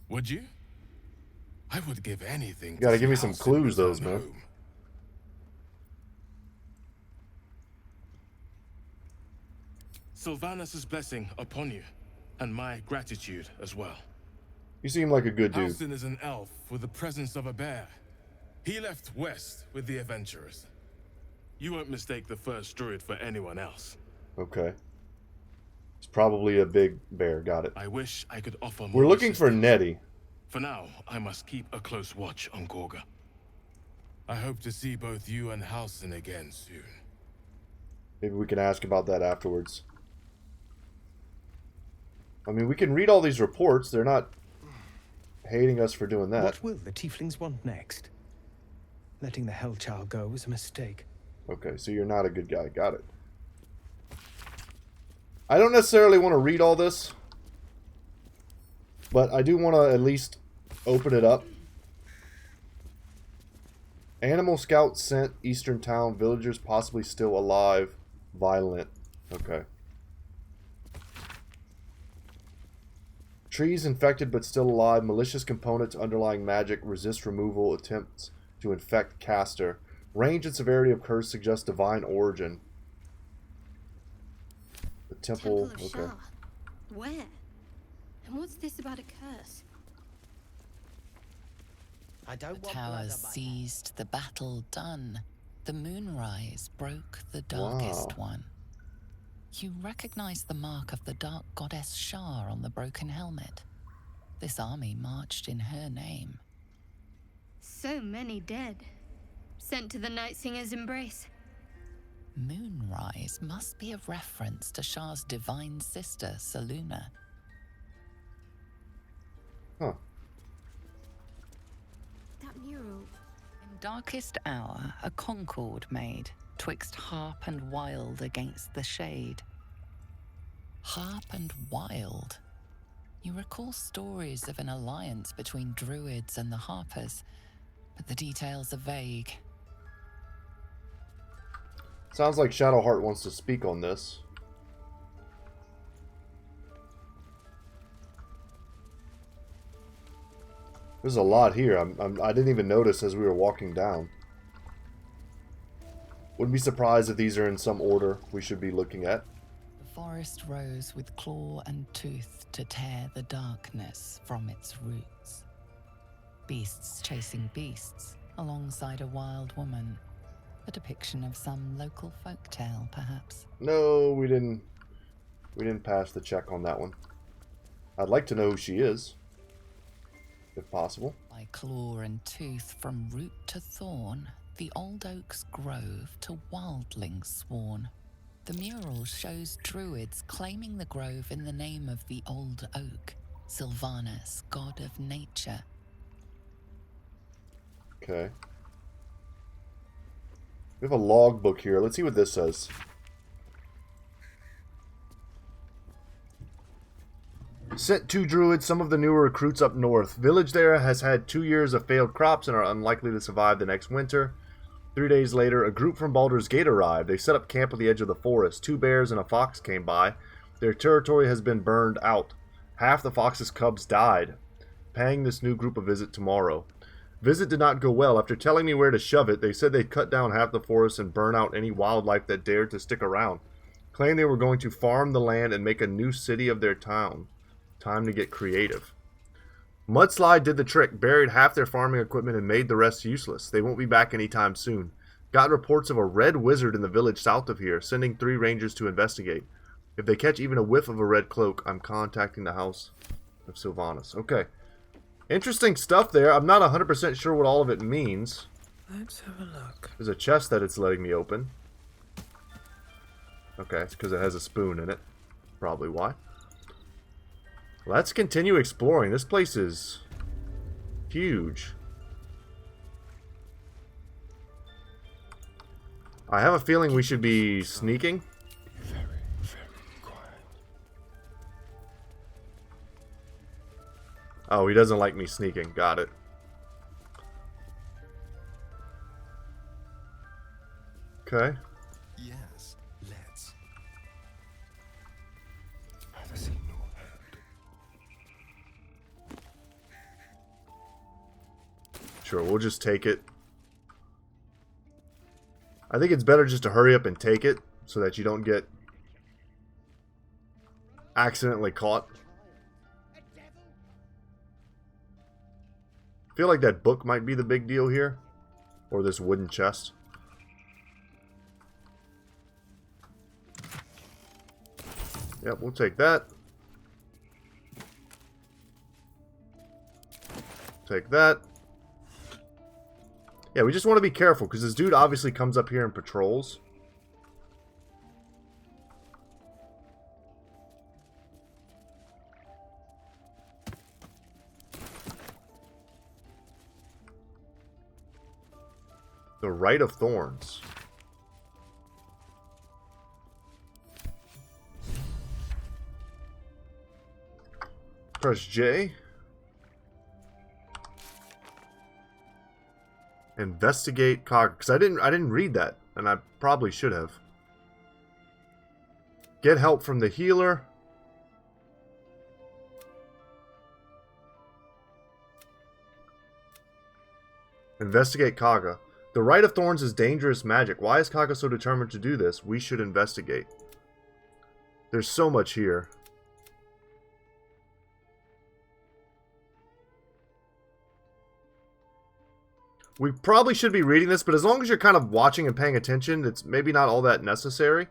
Would you? I would give anything. You gotta give me some clues, though, man. Sylvanus' blessing upon you, and my gratitude as well. You seem like a good dude. Halsin is an elf with the presence of a bear. He left west with the adventurers. You won't mistake the first druid for anyone else. Okay. It's probably a big bear. Got it. I wish I could offer more. We're looking for Nettie. For now, I must keep a close watch on Korga. I hope to see both you and Halsin again soon. Maybe we can ask about that afterwards. I mean, we can read all these reports. They're not hating us for doing that. What will the tieflings want next? Letting the Hellchild go was a mistake. Okay, so you're not a good guy. Got it. I don't necessarily want to read all this, but I do want to at least open it up. Animal Scout sent Eastern Town. Villagers possibly still alive. Violent. Okay. Trees infected but still alive. Malicious components underlying magic. Resist removal. Attempts to infect caster. Range and severity of curse suggest divine origin. The temple of okay. Shah. Where? And what's this about a curse? I don't The want tower blood on my seized, the battle done. The moonrise broke the darkest one. You recognize the mark of the dark goddess Shah on the broken helmet. This army marched in her name. So many dead. Sent to the Night Singer's embrace. Moonrise must be a reference to Shah's divine sister, Saluna. Huh. That mural. In darkest hour, a concord made, twixt harp and wild against the shade. Harp and wild. You recall stories of an alliance between druids and the harpers, but the details are vague. Sounds like Shadowheart wants to speak on this. There's a lot here. I didn't even notice as we were walking down. Wouldn't be surprised if these are in some order we should be looking at. The forest rose with claw and tooth to tear the darkness from its roots. Beasts chasing beasts alongside a wild woman. A depiction of some local folktale, perhaps. No, we didn't pass the check on that one. I'd like to know who she is, if possible. By claw and tooth from root to thorn, the old oak's grove to wildlings sworn. The mural shows druids claiming the grove in the name of the old oak, Sylvanus, god of nature. Okay. We have a logbook here. Let's see what this says. Sent 2 druids, some of the newer recruits up north. Village there has had 2 years of failed crops and are unlikely to survive the next winter. 3 days later, a group from Baldur's Gate arrived. They set up camp at the edge of the forest. 2 bears and a fox came by. Their territory has been burned out. Half the fox's cubs died. Paying this new group a visit tomorrow. Visit did not go well. After telling me where to shove it, they said they'd cut down half the forest and burn out any wildlife that dared to stick around. Claimed they were going to farm the land and make a new city of their town. Time to get creative. Mudslide did the trick, buried half their farming equipment and made the rest useless. They won't be back anytime soon. Got reports of a red wizard in the village south of here, sending 3 rangers to investigate. If they catch even a whiff of a red cloak, I'm contacting the house of Sylvanas. Okay. Interesting stuff there. I'm not 100% sure what all of it means. Let's have a look. There's a chest that it's letting me open. Okay, it's because it has a spoon in it. Probably why. Let's continue exploring. This place is huge. I have a feeling we should be sneaking. Very, very quiet. Oh, he doesn't like me sneaking. Got it. Okay. Yes, let's. Have a seat, no hand. Sure, we'll just take it. I think it's better just to hurry up and take it so that you don't get accidentally caught. I feel like that book might be the big deal here. Or this wooden chest. Yep, we'll take that. Take that. Yeah, we just want to be careful, because this dude obviously comes up here and patrols. The Rite of Thorns. Press J. Investigate Cog, because I didn't read that, and I probably should have. Get help from the healer. Investigate Kaga. The Rite of Thorns is dangerous magic. Why is Kaga so determined to do this? We should investigate. There's so much here. We probably should be reading this, but as long as you're kind of watching and paying attention, it's maybe not all that necessary.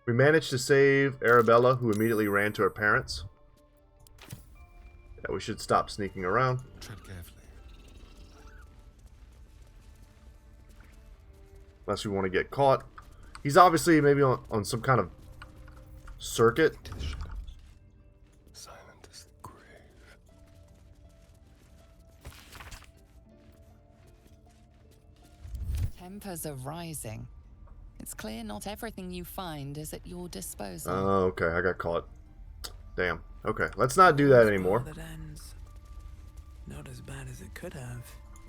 We managed to save Arabella, who immediately ran to her parents. Yeah, we should stop sneaking around. Tread carefully. Unless we want to get caught. He's obviously maybe on some kind of circuit. Silent as the grave. Tempers are rising. It's clear not everything you find is at your disposal. Oh, okay. I got caught. Damn. Okay, let's not do that anymore. That ends. Not as bad as it could have.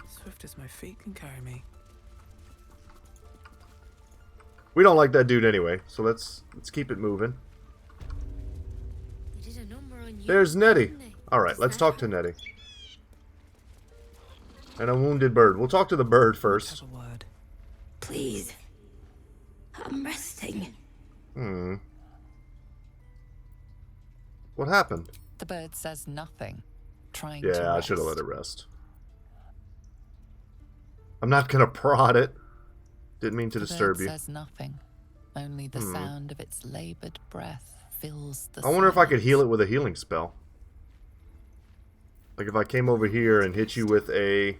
Swift as my feet can carry me. We don't like that dude anyway, so let's keep it moving. There's Nettie. Alright, let's talk to Nettie. And a wounded bird. We'll talk to the bird first. Please. I'm resting. What happened? The bird says nothing. Trying to Yeah, I rest. should have let it rest. I'm not gonna prod it. Didn't mean to disturb you. The bird says nothing. Only the sound of its labored breath fills the I wonder if I could heal it with a healing spell. Like if I came over here and hit you with a...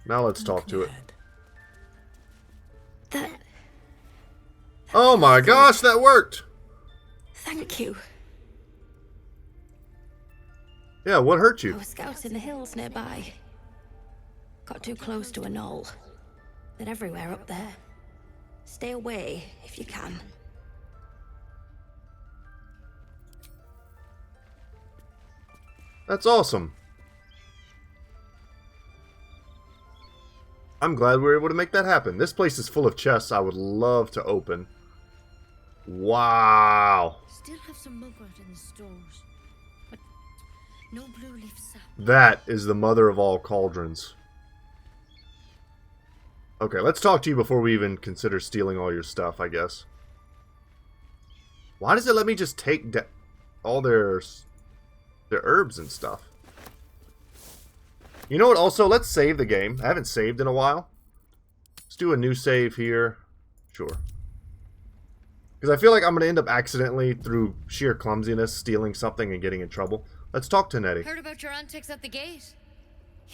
Now let's talk to it. Oh my gosh, that worked! Thank you. Yeah, what hurt you? I was scouting the hills nearby. Got too close to a knoll. They're everywhere up there. Stay away if you can. That's awesome. I'm glad we were able to make that happen. This place is full of chests I would love to open. Wow. Still have some mugwort in the stores, but no blue leaf sap. That is the mother of all cauldrons. Okay, let's talk to you before we even consider stealing all your stuff, I guess. Why does it let me just take all their herbs and stuff? You know what? Also, let's save the game. I haven't saved in a while. Let's do a new save here. Sure. Because I feel like I'm going to end up accidentally, through sheer clumsiness, stealing something and getting in trouble. Let's talk to Nettie. Heard about your antics at the gate.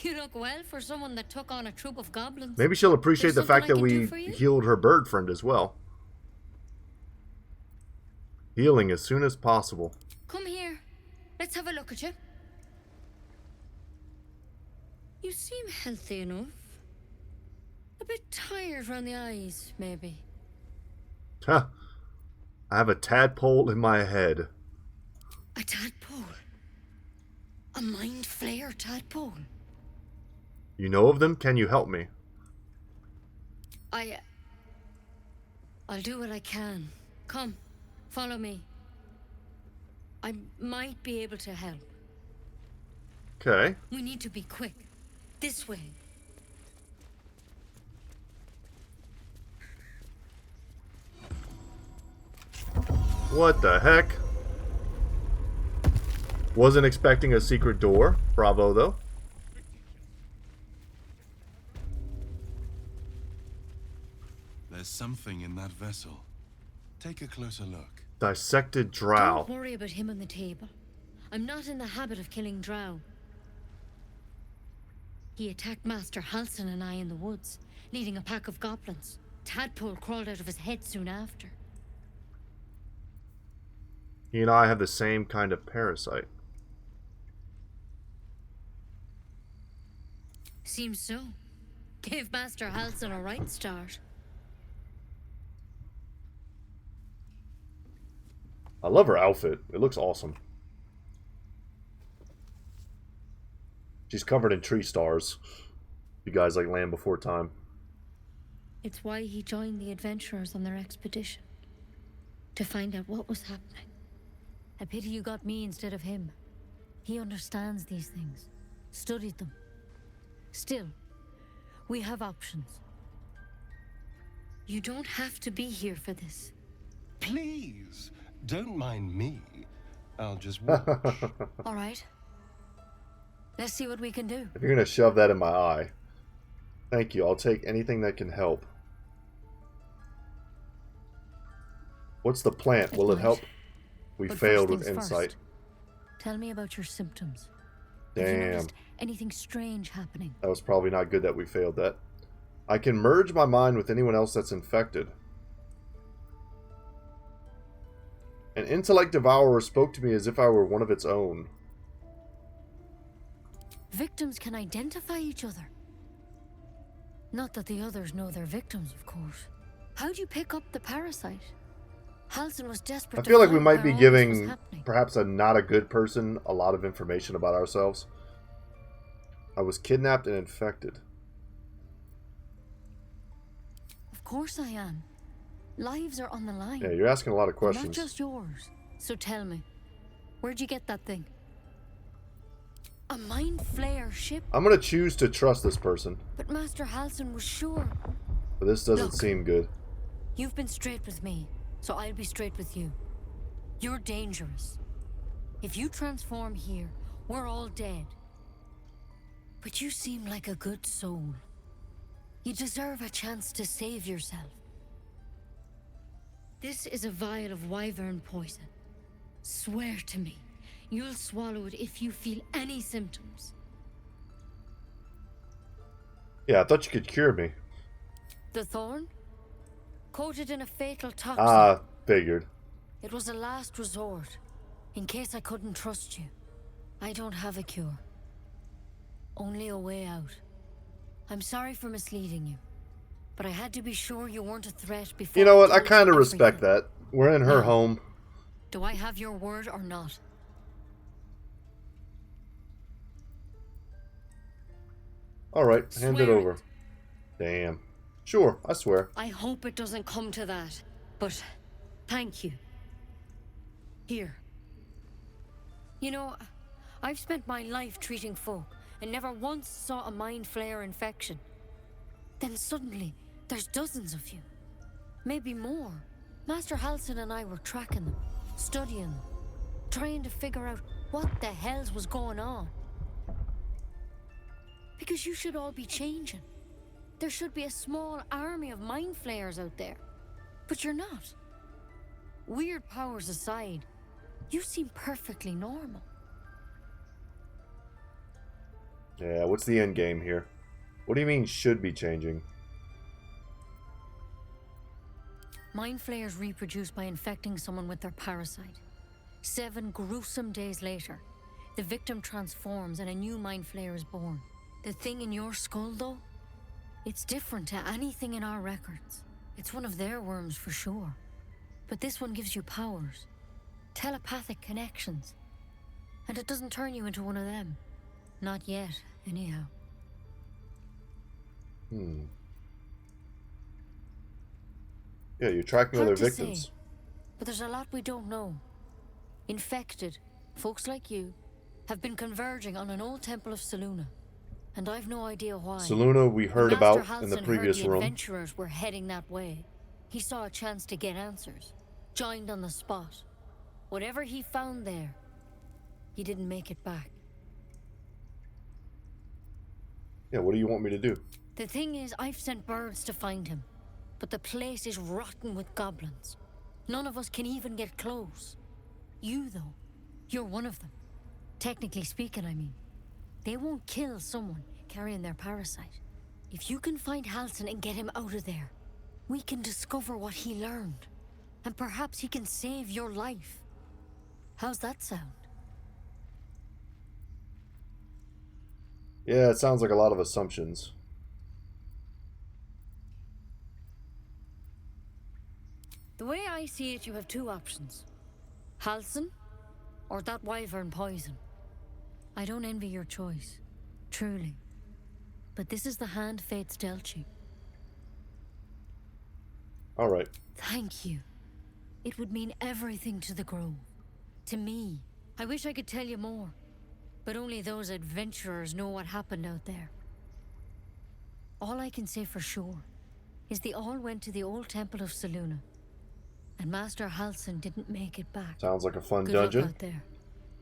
You look well for someone that took on a troop of goblins. Maybe she'll appreciate the fact that we you? healed her bird friend as well. Healing as soon as possible. Come here. Let's have a look at you. You seem healthy enough. A bit tired around the eyes, maybe. Huh. I have a tadpole in my head. A tadpole? A mind flayer tadpole? You know of them? Can you help me? I'll do what I can. Come, follow me. I might be able to help. Okay. We need to be quick. This way. What the heck? Wasn't expecting a secret door. Bravo, though. There's something in that vessel. Take a closer look. Dissected drow. Don't worry about him on the table. I'm not in the habit of killing drow. He attacked Master Halsin and I in the woods, leading a pack of goblins. Tadpole crawled out of his head soon after. He and I have the same kind of parasite. Seems so. Gave Master Halsin a right start. I love her outfit. It looks awesome. She's covered in tree stars. You guys like Land Before Time. It's why he joined the adventurers on their expedition. To find out what was happening. A pity you got me instead of him. He understands these things. Studied them. Still, we have options. You don't have to be here for this. Please, don't mind me. I'll just watch. All right. Let's see what we can do. If you're going to shove that in my eye. Thank you. I'll take anything that can help. What's the plant? Will it help? We failed with insight. Tell me about your symptoms. Damn. Have you noticed anything strange happening? That was probably not good that we failed that. I can merge my mind with anyone else that's infected. An intellect devourer spoke to me as if I were one of its own. Victims can identify each other. Not that the others know they're victims, of course. How'd you pick up the parasite? Halsin was desperate. I feel like we find might be where all this giving was happening. perhaps a not a good person a lot of information about ourselves. I was kidnapped and infected. Of course I am. Lives are on the line. Yeah, you're asking a lot of questions. Not just yours. So tell me, where'd you get that thing? A mind flayer ship? I'm going to choose to trust this person. But Master Halsin was sure. But this doesn't Look, seem good. You've been straight with me, so I'll be straight with you. You're dangerous. If you transform here, we're all dead. But you seem like a good soul. You deserve a chance to save yourself. This is a vial of wyvern poison. Swear to me, you'll swallow it if you feel any symptoms. Yeah, I thought you could cure me. The thorn? Coated in a fatal toxin. Ah, figured. It was a last resort, in case I couldn't trust you. I don't have a cure. Only a way out. I'm sorry for misleading you. but I had to be sure you weren't a threat before. You know what? I told kind of you respect everything. that. We're in her Now, home. Do I have your word or not? Alright, hand it Swear over. Damn. Sure, I swear. I hope it doesn't come to that, but thank you. Here. You know, I've spent my life treating folk and never once saw a mind flare infection. Then suddenly, there's dozens of you. Maybe more. Master Halsin and I were tracking them, studying them, trying to figure out what the hells was going on. Because you should all be changing. There should be a small army of mind flayers out there. But you're not. Weird powers aside, you seem perfectly normal. Yeah, what's the end game here? What do you mean should be changing? Mind flayers reproduce by infecting someone with their parasite. 7 gruesome days later, the victim transforms and a new mind flayer is born. The thing in your skull, though, it's different to anything in our records. It's one of their worms for sure. But this one gives you powers, telepathic connections. And it doesn't turn you into one of them. Not yet, anyhow. Yeah, you're tracking Hard other to victims. say, but there's a lot we don't know. Infected, folks like you, have been converging on an old temple of Selûne. And I've no idea why. Selûne we heard When about Master in the Halsin previous heard the room. adventurers were heading that way. He saw a chance to get answers. Joined on the spot. Whatever he found there, he didn't make it back. Yeah, what do you want me to do? The thing is, I've sent birds to find him. But the place is rotten with goblins. None of us can even get close. You, though, you're one of them. Technically speaking, I mean. They won't kill someone carrying their parasite. If you can find Halsin and get him out of there, we can discover what he learned. And perhaps he can save your life. How's that sound? Yeah, it sounds like a lot of assumptions. The way I see it, you have 2 options. Halsin, or that wyvern poison. I don't envy your choice, truly. But this is the hand fate's dealt you. Alright. Thank you. It would mean everything to the Grove. To me. I wish I could tell you more. But only those adventurers know what happened out there. All I can say for sure is they all went to the old temple of Selûne. And Master Halsin didn't make it back. Sounds like a fun Good dungeon. luck out there.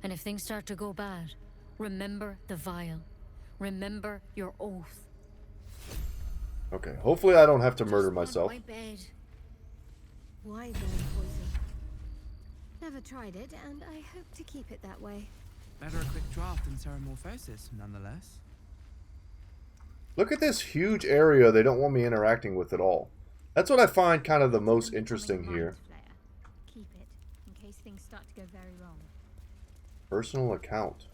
And if things start to go bad, remember the vial. Remember your oath. Okay, hopefully I don't have to murder myself. My bed. Wyvern poison. Never tried it, and I hope to keep it that way. Better a quick draft than Ceramorphosis, nonetheless. Look at this huge area they don't want me interacting with at all. That's what I find kind of the most interesting here. Keep it, in case things start to go very wrong. Personal account.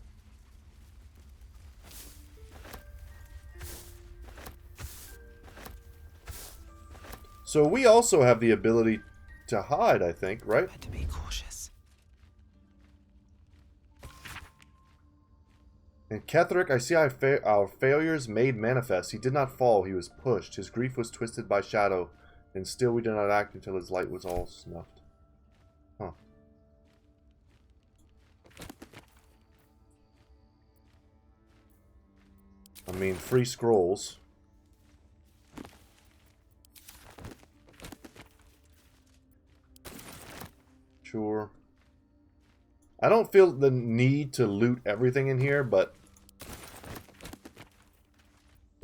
So we also have the ability to hide, I think, right? Had to be cautious. And Ketherick, I see our failures made manifest. He did not fall, he was pushed. His grief was twisted by shadow, and still we did not act until his light was all snuffed. Huh. I mean, free scrolls. Sure. I don't feel the need to loot everything in here, but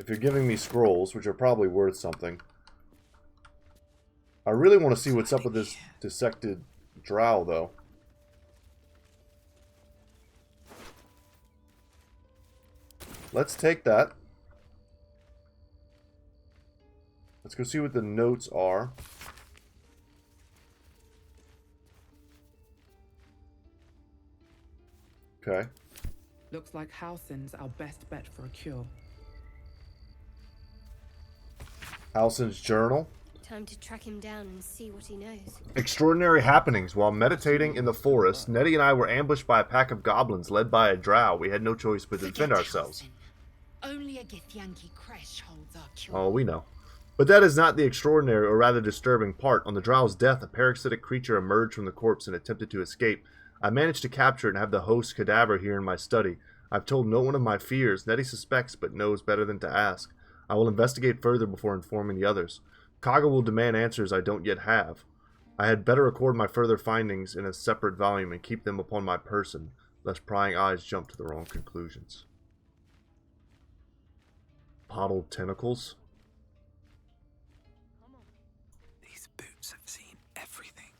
if you're giving me scrolls, which are probably worth something, I really want to see what's up with this dissected drow, though. Let's take that. Let's go see what the notes are. Okay. Looks like Halsin's our best bet for a cure. Halsin's journal. Time to track him down and see what he knows. Extraordinary happenings. While meditating in the forest, Nettie and I were ambushed by a pack of goblins led by a drow. We had no choice but to defend ourselves. Only a Githyanki Kresh holds our cure. Oh, we know. But that is not the extraordinary, or rather disturbing part. On the drow's death, a parasitic creature emerged from the corpse and attempted to escape. I managed to capture it and have the host's cadaver here in my study. I've told no one of my fears. Nettie suspects, but knows better than to ask. I will investigate further before informing the others. Kaga will demand answers I don't yet have. I had better record my further findings in a separate volume and keep them upon my person, lest prying eyes jump to the wrong conclusions. Bottled tentacles? These boots have seen everything.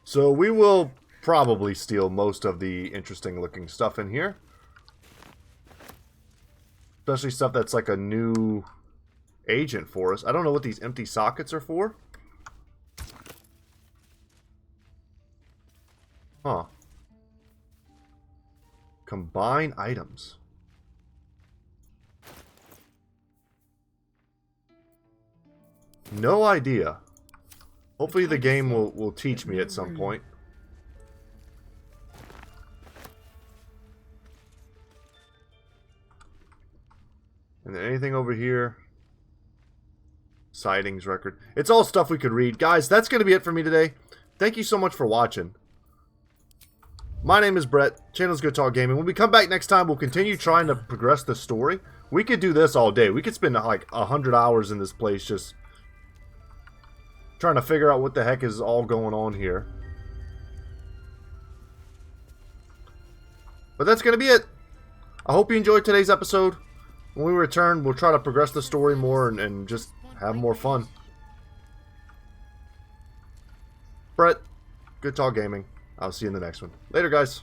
So we will probably steal most of the interesting looking stuff in here. Especially stuff that's like a new agent for us. I don't know what these empty sockets are for. Huh. Combine items. No idea. Hopefully the game will teach me at some point. And then anything over here? Sightings record. It's all stuff we could read. Guys, that's going to be it for me today. Thank you so much for watching. My name is Brett. Channel's Goodtalk Gaming. When we come back next time, we'll continue trying to progress the story. We could do this all day. We could spend like 100 hours in this place just trying to figure out what the heck is all going on here. But that's going to be it. I hope you enjoyed today's episode. When we return, we'll try to progress the story more and just have more fun. Brett, Goodtalk Gaming. I'll see you in the next one. Later, guys.